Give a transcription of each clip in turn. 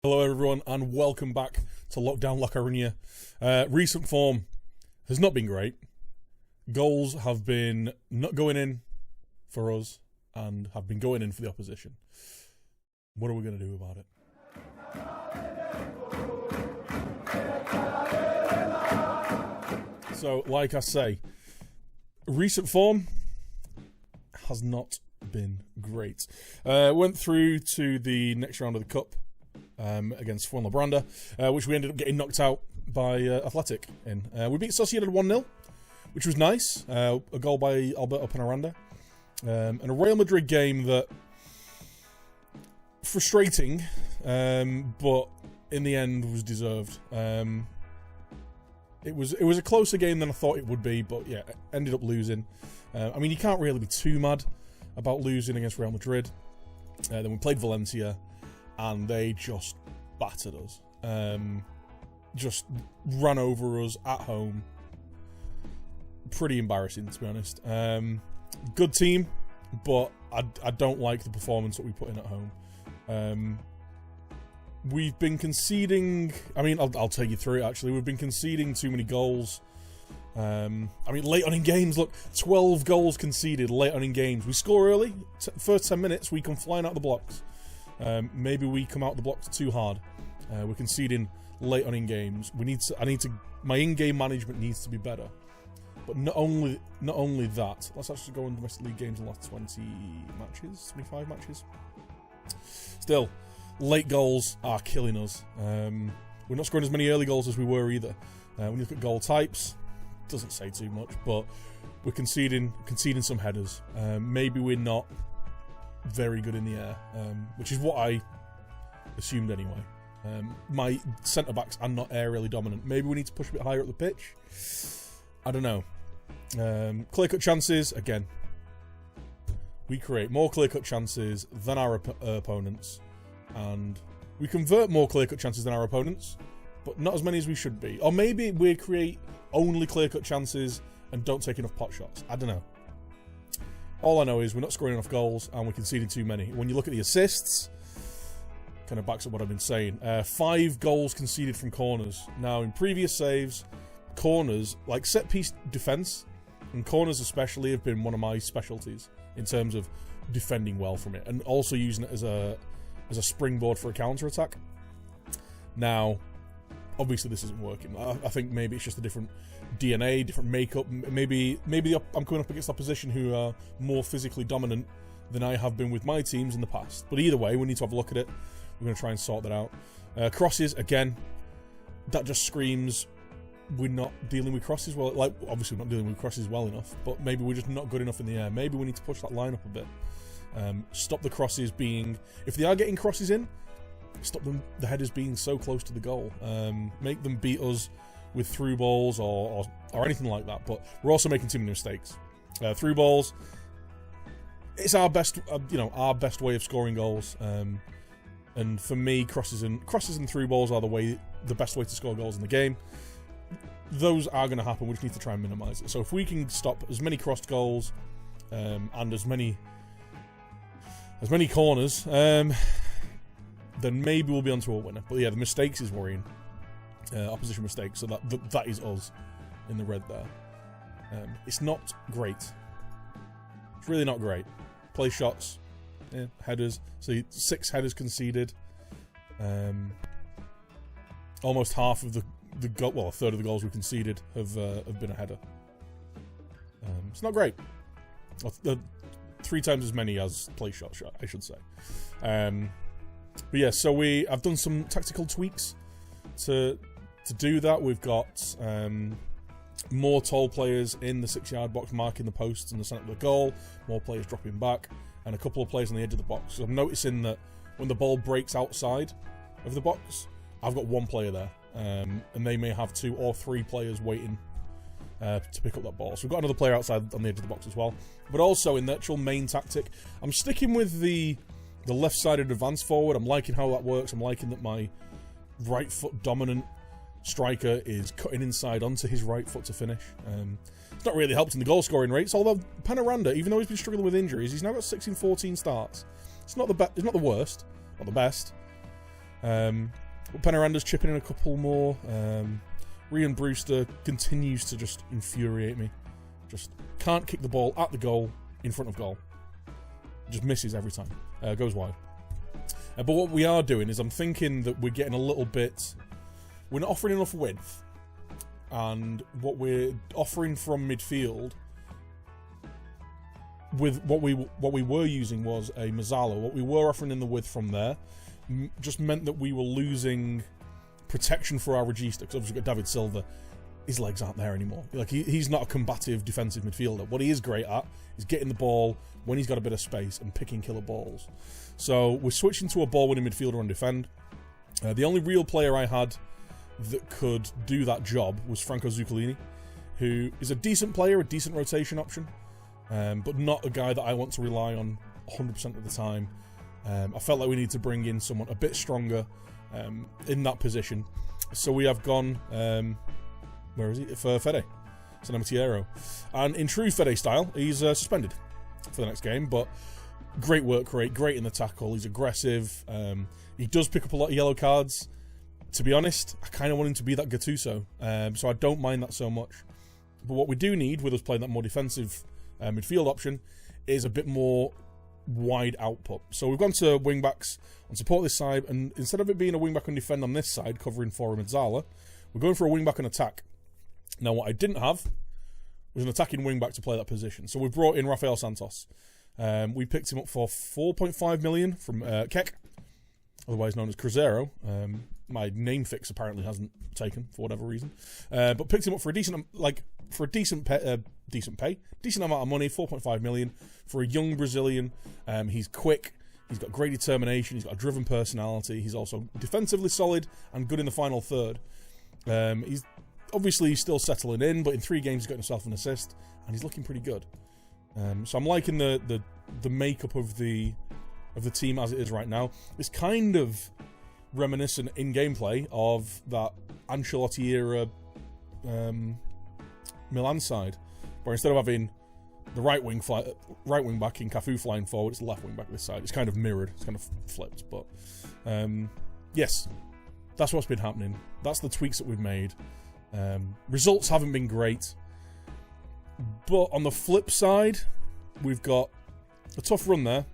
Hello everyone and welcome back to Lockdown La Coruna. Recent form has not been great. Goals have been not going in for us and have been going in for the opposition. What are we going to do about it? So, like I say, recent form has not been great. Went through to the next round of the Cup. Against Fore, which we ended up getting knocked out by Athletic in. We beat Sociedad 1-0, which was nice. A goal by Alberto Penaranda. And a Real Madrid game that frustrating, but in the end was deserved. It was a closer game than I thought it would be, but yeah, ended up losing. I mean, you can't really be too mad about losing against Real Madrid. Then we played Valencia, and they just battered us. Just ran over us at home. Pretty embarrassing, to be honest. Good team, but I don't like the performance that we put in at home. We've been conceding... I mean, I'll take you through it, actually. We've been conceding too many goals. I mean, late on in games, look, 12 goals conceded late on in games. We score early. First 10 minutes, we come flying out the blocks. Maybe we come out the blocks too hard. We're conceding late on in games. My in-game management needs to be better. But not only that. Let's actually go on domestic league games in the last 20 matches, 25 matches. Still, late goals are killing us. We're not scoring as many early goals as we were either. When you look at goal types, doesn't say too much, but we're conceding some headers. Maybe we're not very good in the air, which is what I assumed anyway. My centre-backs are not aerially dominant. Maybe we need to push a bit higher up the pitch. I don't know. Clear-cut chances, again. We create more clear-cut chances than our opponents, and we convert more clear-cut chances than our opponents, but not as many as we should be. Or maybe we create only clear-cut chances and don't take enough pot shots. I don't know. All I know is we're not scoring enough goals and we're conceding too many. When you look at the assists, kind of backs up what I've been saying. 5 goals conceded from corners. Now, in previous saves, corners, like set-piece defence, and corners especially, have been one of my specialties in terms of defending well from it and also using it as a springboard for a counter-attack. Now, obviously this isn't working. I think maybe it's just a different DNA, different makeup. Maybe I'm coming up against opposition who are more physically dominant than I have been with my teams in the past. But either way, we need to have a look at it. We're going to try and sort that out. Crosses, again, that just screams we're not dealing with crosses well. Like, obviously we're not dealing with crosses well enough, but maybe we're just not good enough in the air. Maybe we need to push that line up a bit. Stop the crosses being... If they are getting crosses in, stop the headers being so close to the goal. Make them beat us with through balls or anything like that. But we're also making too many mistakes. Through balls, it's our best, our best way of scoring goals. And for me, crosses and through balls are the best way to score goals in the game. Those are going to happen. We just need to try and minimise it. So if we can stop as many crossed goals and as many corners, then maybe we'll be onto a winner. But yeah, the mistakes is worrying. Opposition mistakes. So that is us in the red there. It's not great. It's really not great. Play shots, headers. So 6 headers conceded. Almost half of the goal, well, a third of the goals we conceded have been a header. It's not great. 3 times as many as play shots, I should say. But yeah, so I've done some tactical tweaks to do that. We've got more tall players in the 6-yard box marking the posts in the centre of the goal, more players dropping back, and a couple of players on the edge of the box. So I'm noticing that when the ball breaks outside of the box, I've got 1 player there, and they may have 2 or 3 players waiting to pick up that ball. So we've got another player outside on the edge of the box as well. But also in the actual main tactic, I'm sticking with the left-sided advance forward. I'm liking how that works. I'm liking that my right foot dominant striker is cutting inside onto his right foot to finish. It's not really helped in the goal scoring rates, although Penaranda, even though he's been struggling with injuries, he's now got 6 in 14 starts. It's not the worst, not the best. Penaranda's chipping in a couple more. Ryan Brewster continues to just infuriate me. Just can't kick the ball at the goal, in front of goal. Just misses every time. Goes wide. But what we are doing is I'm thinking that we're getting a little bit... We're not offering enough width. And what we're offering from midfield... With what we were using was a Mazzala. What we were offering in the width from there just meant that we were losing protection for our regista, because obviously we've got David Silva. His legs aren't there anymore. Like he's not a combative defensive midfielder. What he is great at is getting the ball when he's got a bit of space and picking killer balls. So we're switching to a ball-winning midfielder on defend. The only real player I had that could do that job was Franco Zuccolini, who is a decent player, a decent rotation option, but not a guy that I want to rely on 100% of the time. I felt like we need to bring in someone a bit stronger in that position. So we have gone... where is he? For Fede. Sanamatiero. And in true Fede style, he's suspended for the next game, but great work rate, great in the tackle, he's aggressive, he does pick up a lot of yellow cards. To be honest, I kind of want him to be that Gattuso, so I don't mind that so much. But what we do need, with us playing that more defensive midfield option, is a bit more wide output. So we've gone to wing-backs on support this side, and instead of it being a wing-back on defend on this side, covering for Mazzala, we're going for a wing-back on attack. Now, what I didn't have was an attacking wing-back to play that position. So we brought in Rafael Santos. We picked him up for 4.5 million from Keck, otherwise known as Cruzeiro. My name fix apparently hasn't taken for whatever reason. But picked him up for a decent, decent amount of money, 4.5 million for a young Brazilian. He's quick. He's got great determination. He's got a driven personality. He's also defensively solid and good in the final third. He's obviously still settling in, but in 3 games he's got himself an assist, and he's looking pretty good. So I'm liking the makeup of the team as it is right now. It's kind of reminiscent in gameplay of that Ancelotti era Milan side, where instead of having the right wing back in Cafu flying forward, it's the left wing back this side. It's kind of mirrored. It's kind of flipped, but yes, that's what's been happening. That's the tweaks that we've made. Results haven't been great, but on the flip side, we've got a tough run there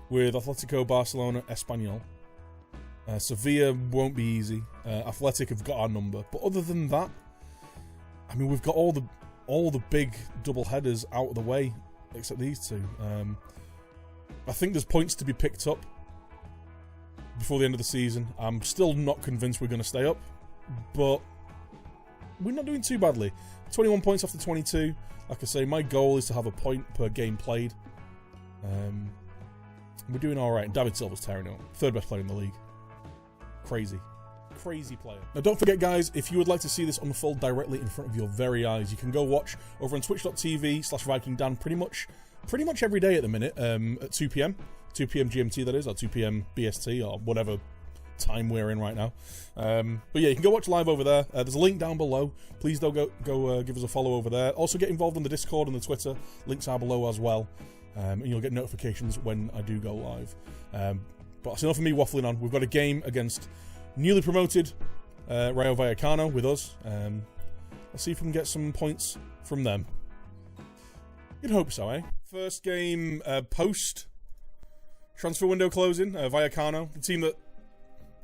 with Atletico, Barcelona, Espanyol. Sevilla won't be easy. Athletic have got our number, but other than that, I mean, we've got all the big double headers out of the way, except these two. I think there's points to be picked up before the end of the season. I'm still not convinced we're going to stay up, but we're not doing too badly. 21 points after 22. Like I say, my goal is to have a point per game played. We're doing alright, and David Silva's tearing it up. 3rd best player in the league. Crazy player. Now don't forget, guys, if you would like to see this unfold directly in front of your very eyes, you can go watch over on twitch.tv/VikingDan pretty much every day at the minute, at 2 p.m. 2 p.m. GMT, that is, or 2 p.m. BST, or whatever time we're in right now. But yeah, you can go watch live over there. There's a link down below. Please don't go give us a follow over there. Also get involved on the Discord and the Twitter. Links are below as well. And you'll get notifications when I do go live. But that's enough of me waffling on. We've got a game against newly promoted Rayo Vallecano with us. Let's see if we can get some points from them. You'd hope so, eh? First game post transfer window closing. Vallecano, the team that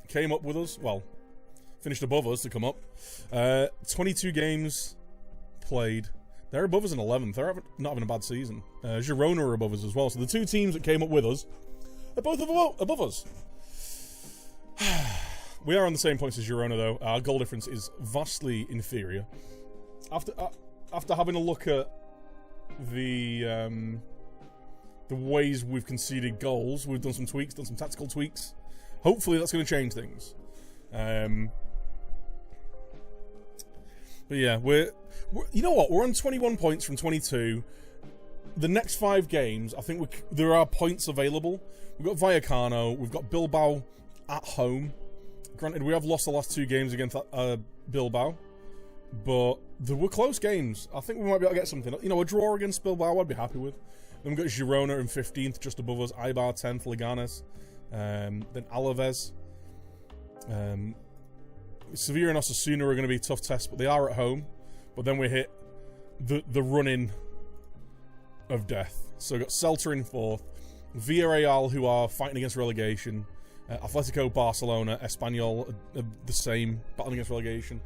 came up with us, well, finished above us to come up. 22 games played. They're above us in 11th. They're not having a bad season. Girona are above us as well. So the 2 teams that came up with us are both above us. We are on the same points as Girona, though. Our goal difference is vastly inferior. After having a look at the ways we've conceded goals, we've done some tweaks, done some tactical tweaks. Hopefully that's going to change things. But yeah, you know what? We're on 21 points from 22. The next 5 games, I think there are points available. We've got Vallecano, we've got Bilbao at home. Granted, we have lost the last 2 games against Bilbao, but there were close games. I think we might be able to get something. You know, a draw against Bilbao I'd be happy with. Then we've got Girona in 15th, just above us. Eibar 10th, Leganes. Then Alaves Sevilla and Osasuna are going to be a tough test, but they are at home. But then we hit the run-in of death. So we've got Celta in 4th, Villarreal, who are fighting against relegation, Atletico, Barcelona, Espanyol are the same, battling against relegation.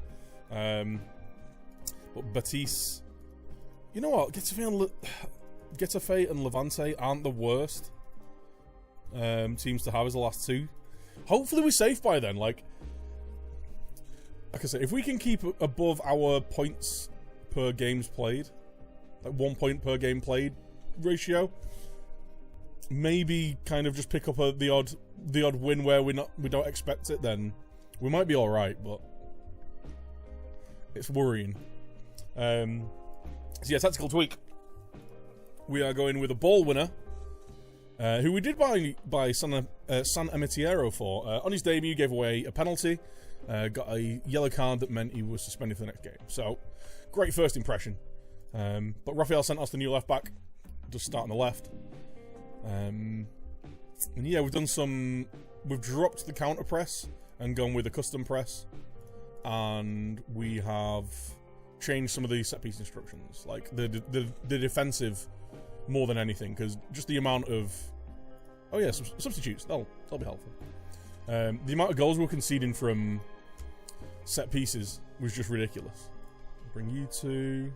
But Betis, you know what? Getafe and Levante aren't the worst teams to have as the last 2. Hopefully we're safe by then. Like I said, if we can keep above our points per games played, like 1 point per game played ratio, maybe kind of just pick up the odd win where we don't expect it, then we might be all right. But it's worrying. So yeah, tactical tweak. We are going with a ball winner, who we did buy San Emitiero for. On his debut, gave away a penalty, got a yellow card that meant he was suspended for the next game. So, great first impression. But Rafael Santos, the new left back, just start on the left. And yeah, we've dropped the counter press and gone with a custom press, and we have changed some of the set piece instructions, like the defensive more than anything, because just the amount of substitutes that'll be helpful. The amount of goals we're conceding from set pieces was just ridiculous. I'll bring you two.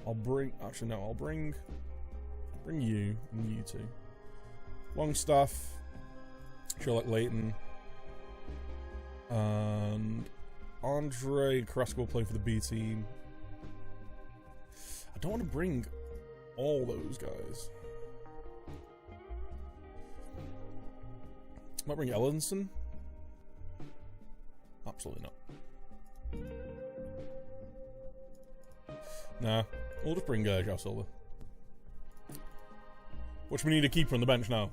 I'll bring you and you two. Longstaff, Sherlock Leighton, and Andre Carrasco will play for the B team. I don't want to bring all those guys. Might bring Ellenson. Absolutely not. Nah, we'll just bring João Silva. Which we need a keeper on the bench now.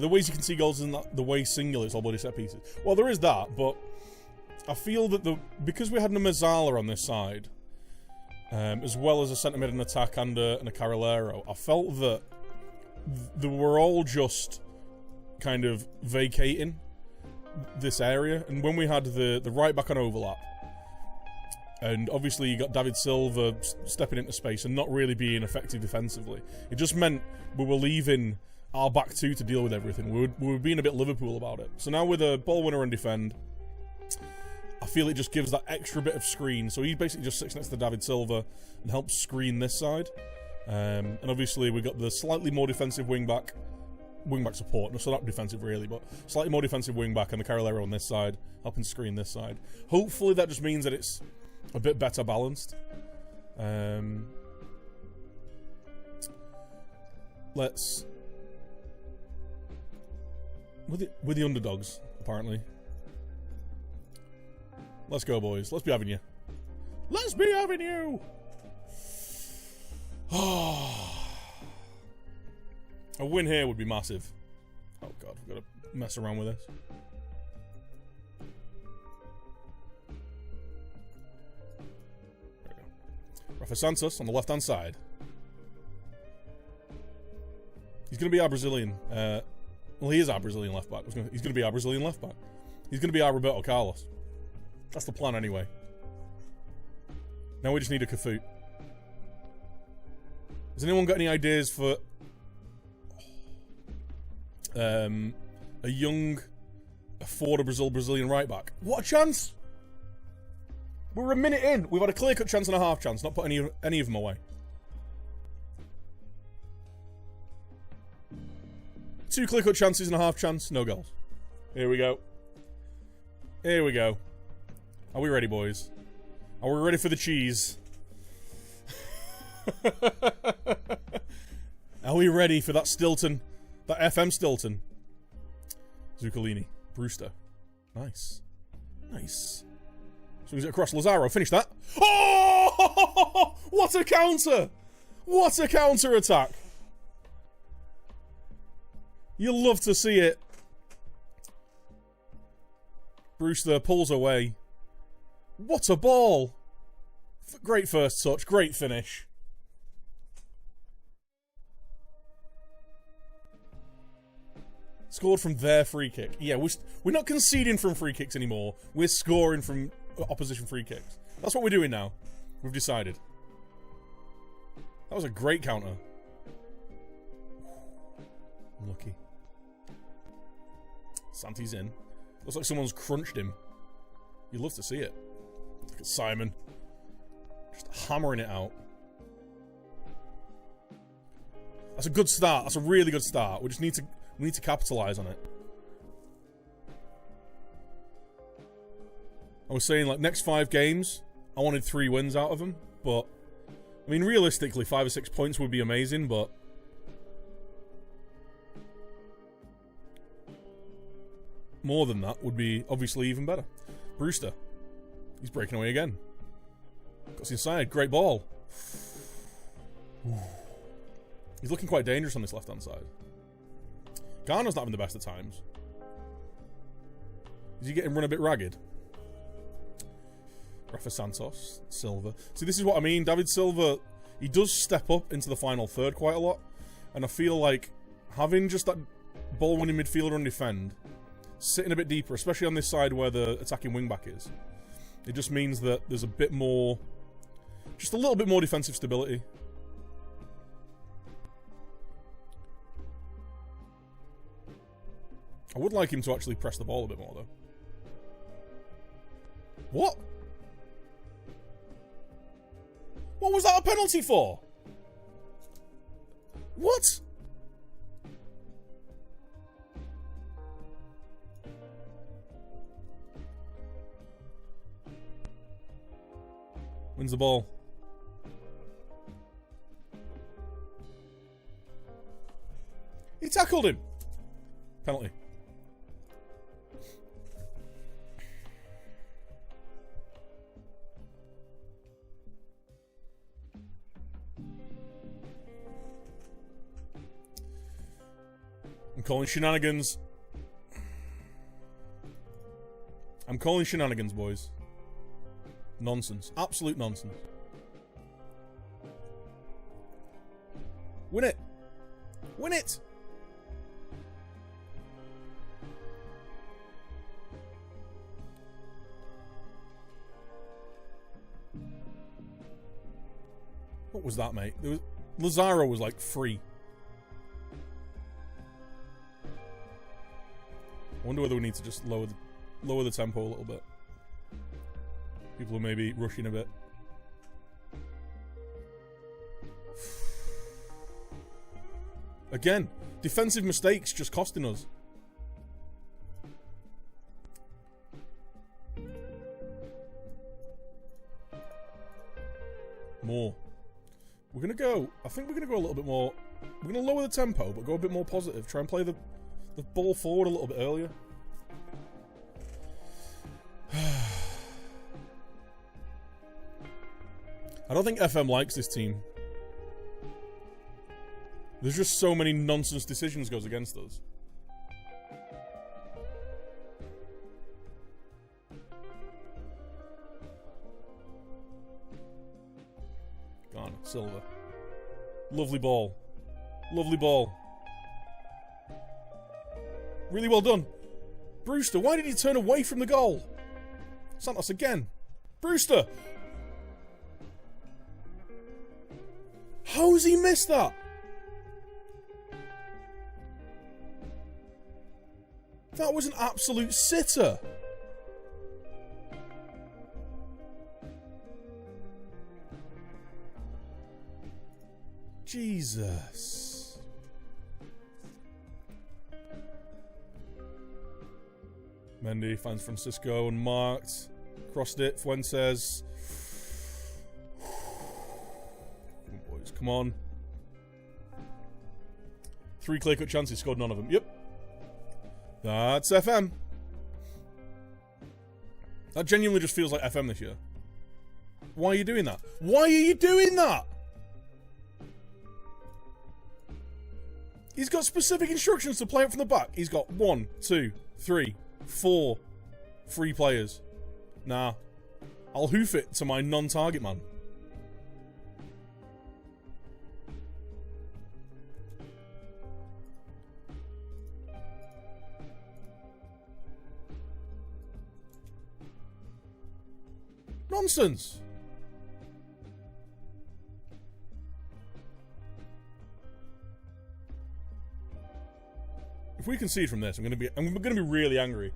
The ways you can see goals in the way single it's all bloody set pieces. Well, there is that, but I feel that because we had a Mazzala on this side, as well as a centre mid and attack and a Carrilero, I felt that they were all just kind of vacating this area. And when we had the right back on overlap, and obviously you got David Silva stepping into space and not really being effective defensively, it just meant we were leaving our back two to deal with everything. We were being a bit Liverpool about it. So now with a ball winner and defend, I feel it just gives that extra bit of screen. So he basically just sits next to David Silva and helps screen this side. And obviously we've got the slightly more defensive wing-back support. So not defensive really, but slightly more defensive wing-back and the Carrilero on this side, helping screen this side. Hopefully that just means that it's a bit better balanced. Let's... With the underdogs, apparently. Let's go, boys. Let's be having you. Let's be having you! A win here would be massive. Oh, God. We've got to mess around with this. There we go. Rafa Santos on the left-hand side. He's going to be our Brazilian... well, he is our Brazilian left-back. He's going to be our Brazilian left-back. He's going to be our Roberto Carlos. That's the plan anyway. Now we just need a Cafu. Has anyone got any ideas for... a young... fore Brazilian right-back? What a chance! We're a minute in. We've had a clear-cut chance and a half chance. Not put any of them away. 2 clear-cut chances and a half chance. No goals. Here we go. Here we go. Are we ready, boys? Are we ready for the cheese? Are we ready for that Stilton? That FM Stilton? Zuccolini. Brewster. Nice. Nice. Swings it across. Lazaro. Finish that. Oh! What a counter! What a counter-attack! You'll love to see it. Brewster pulls away. What a ball! Great first touch, great finish. Scored from their free kick. Yeah, we're not conceding from free kicks anymore. We're scoring from opposition free kicks. That's what we're doing now. We've decided. That was a great counter. Unlucky. Santi's in. Looks like someone's crunched him. You'd love to see it. Look at Simon. Just hammering it out. That's a good start. That's a really good start. We need to capitalise on it. I was saying, like, next 5 games, I wanted 3 wins out of them, but I mean, realistically, 5 or 6 points would be amazing, but more than that would be obviously even better. Brewster. He's breaking away again. Got inside. Great ball. He's looking quite dangerous on this left-hand side. Garner's not having the best of times. Is he getting run a bit ragged? Rafa Santos. Silva. See, this is what I mean. David Silva, he does step up into the final third quite a lot. And I feel like having just that ball-winning midfielder on defend, sitting a bit deeper, especially on this side where the attacking wing-back is, it just means that there's a bit more, just a little bit more defensive stability. I would like him to actually press the ball a bit more, though. What? What was that a penalty for? What? Wins the ball. He tackled him. Penalty. I'm calling shenanigans. I'm calling shenanigans, boys. Nonsense. Absolute nonsense. Win it. Win it. What was that, mate? Lazaro was like free. I wonder whether we need to just lower the tempo a little bit. People are maybe rushing a bit. Again, defensive mistakes just costing us. More. We're going to go, I think we're going to go a little bit more, we're going to lower the tempo, but go a bit more positive. Try and play the ball forward a little bit earlier. I don't think FM likes this team. There's just so many nonsense decisions goes against us. Gone. Silva. Lovely ball. Lovely ball. Really well done. Brewster, why did he turn away from the goal? Santos again. Brewster! How has he missed that? That was an absolute sitter. Jesus. Mendy finds Francisco and marked. Crossed it. Fuentes. Boys, come on. 3 clear-cut chances, scored none of them. Yep. That's FM. That genuinely just feels like FM this year. Why are you doing that? Why are you doing that? He's got specific instructions to play it from the back. He's got 1, 2, 3, 4 free players. Nah. I'll hoof it to my non-target man. nonsense. If we concede from this, I'm gonna be really angry.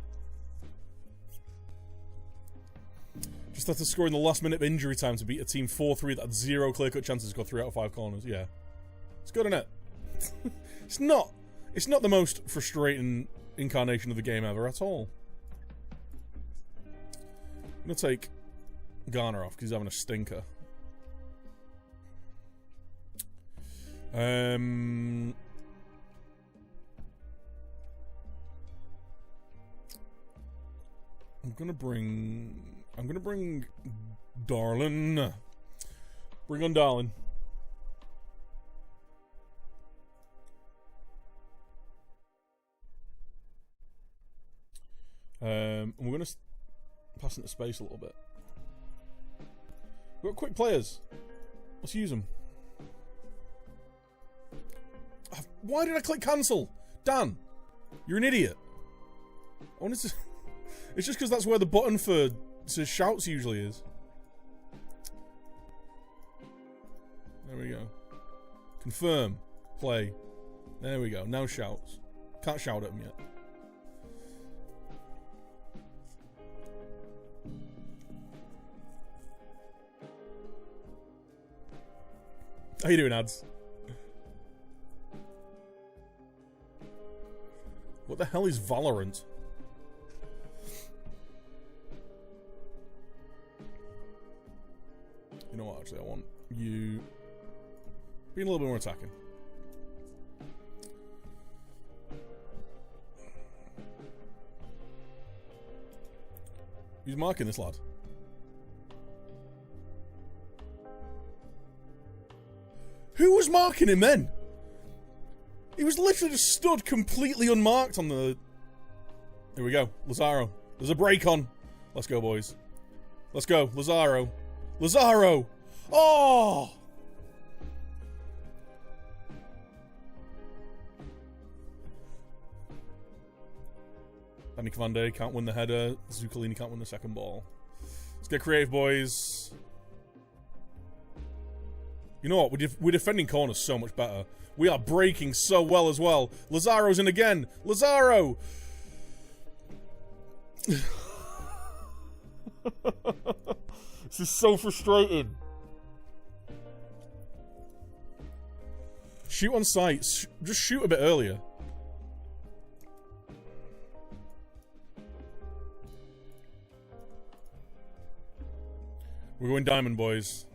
Just have to score in the last minute of injury time to beat a team 4-3 that had 0 clear-cut chances to go 3 out of 5 corners. Yeah. It's good, isn't it? It's not the most frustrating incarnation of the game ever at all. I'm gonna take Garner off because he's having a stinker. I'm gonna bring Darlin. Bring on Darlin. We're gonna pass into space a little bit. We've got quick players. Let's use them. Why did I click cancel? Dan, you're an idiot. I wanted to... It's just because that's where the button for says shouts usually is. There we go. Confirm. Play. There we go. Now shouts. Can't shout at them yet. How you doing, ads? What the hell is Valorant? You know what, actually, I want you being a little bit more attacking. Who's marking this lad? Who was marking him then? He was literally just stood completely unmarked on the... Here we go. Lazaro. There's a break on. Let's go, boys. Let's go. Lazaro. Lazaro! Oh! Danny Cavande can't win the header. Zuccolini can't win the second ball. Let's get creative, boys. You know what? We're defending corners so much better. We are breaking so well as well. Lazaro's in again. Lazaro! This is so frustrating. Shoot on sight. Just shoot a bit earlier. We're going diamond, boys.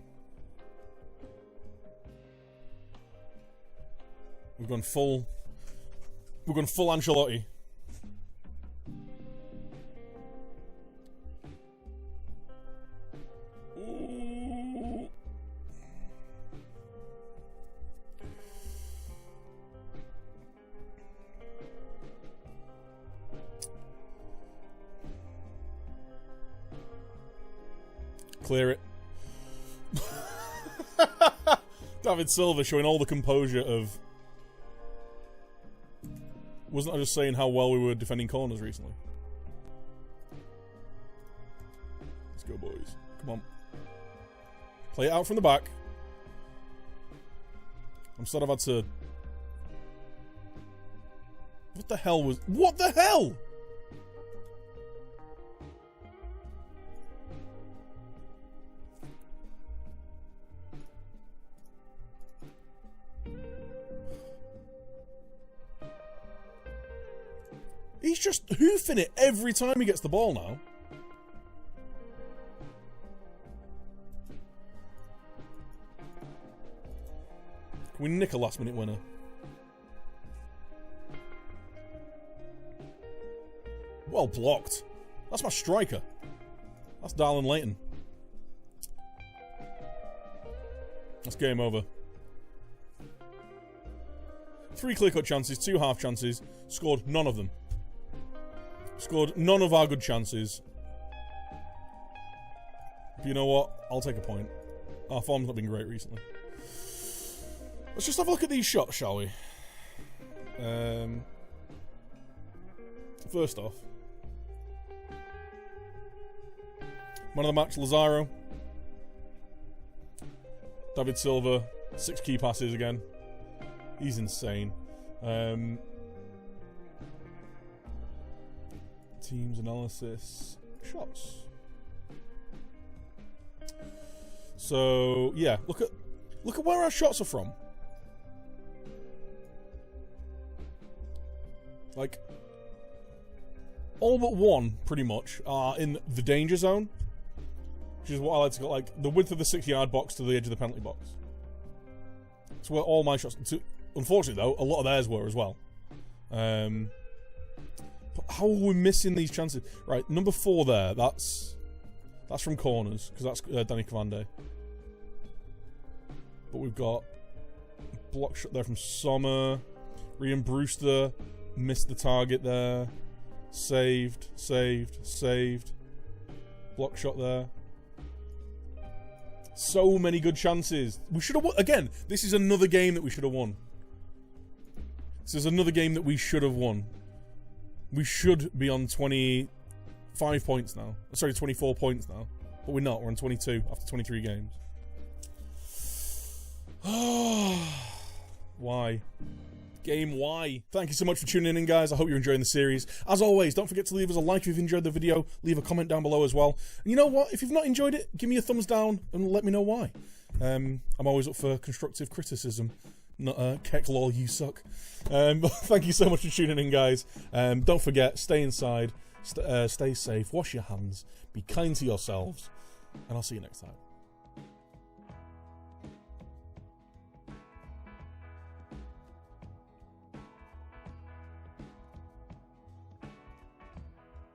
We've gone full Ancelotti. Ooh. Clear it. David Silva showing all the composure of... Wasn't I just saying how well we were defending corners recently? Let's go, boys. Come on. Play it out from the back. I'm sad I've had to... What the hell was... What the hell?! He's just hoofing it every time he gets the ball now. Can we nick a last minute winner? Well blocked. That's my striker. That's Darlin Layton. That's game over. 3 clear-cut chances, 2 half chances. Scored none of them. Scored none of our good chances. But you know what? I'll take a point. Our form's not been great recently. Let's just have a look at these shots, shall we? First off. Man of the match, Lazaro. David Silva, 6 key passes again. He's insane. Teams analysis, shots. So yeah, look at where our shots are from. Like, all but one, pretty much, are in the danger zone, which is what I like to call, like, the width of the 6-yard box to the edge of the penalty box. It's where all my shots... Unfortunately, though, a lot of theirs were as well. But how are we missing these chances? Right, number 4 there, that's from corners, because that's Danny Cavande. But we've got a block shot there from Sommer. Rian Brewster missed the target there. Saved. Block shot there. So many good chances. We should have won. Again, this is another game that we should have won. This is another game that we should have won. We should be on 25 points now. Sorry, 24 points now. But we're not. We're on 22 after 23 games. Why? Game, why? Thank you so much for tuning in, guys. I hope you're enjoying the series. As always, don't forget to leave us a like if you've enjoyed the video. Leave a comment down below as well. And you know what? If you've not enjoyed it, give me a thumbs down and let me know why. I'm always up for constructive criticism. Not Keck lol, you suck. But thank you so much for tuning in, guys. Don't forget, stay inside, stay safe, wash your hands, be kind to yourselves, and I'll see you next time.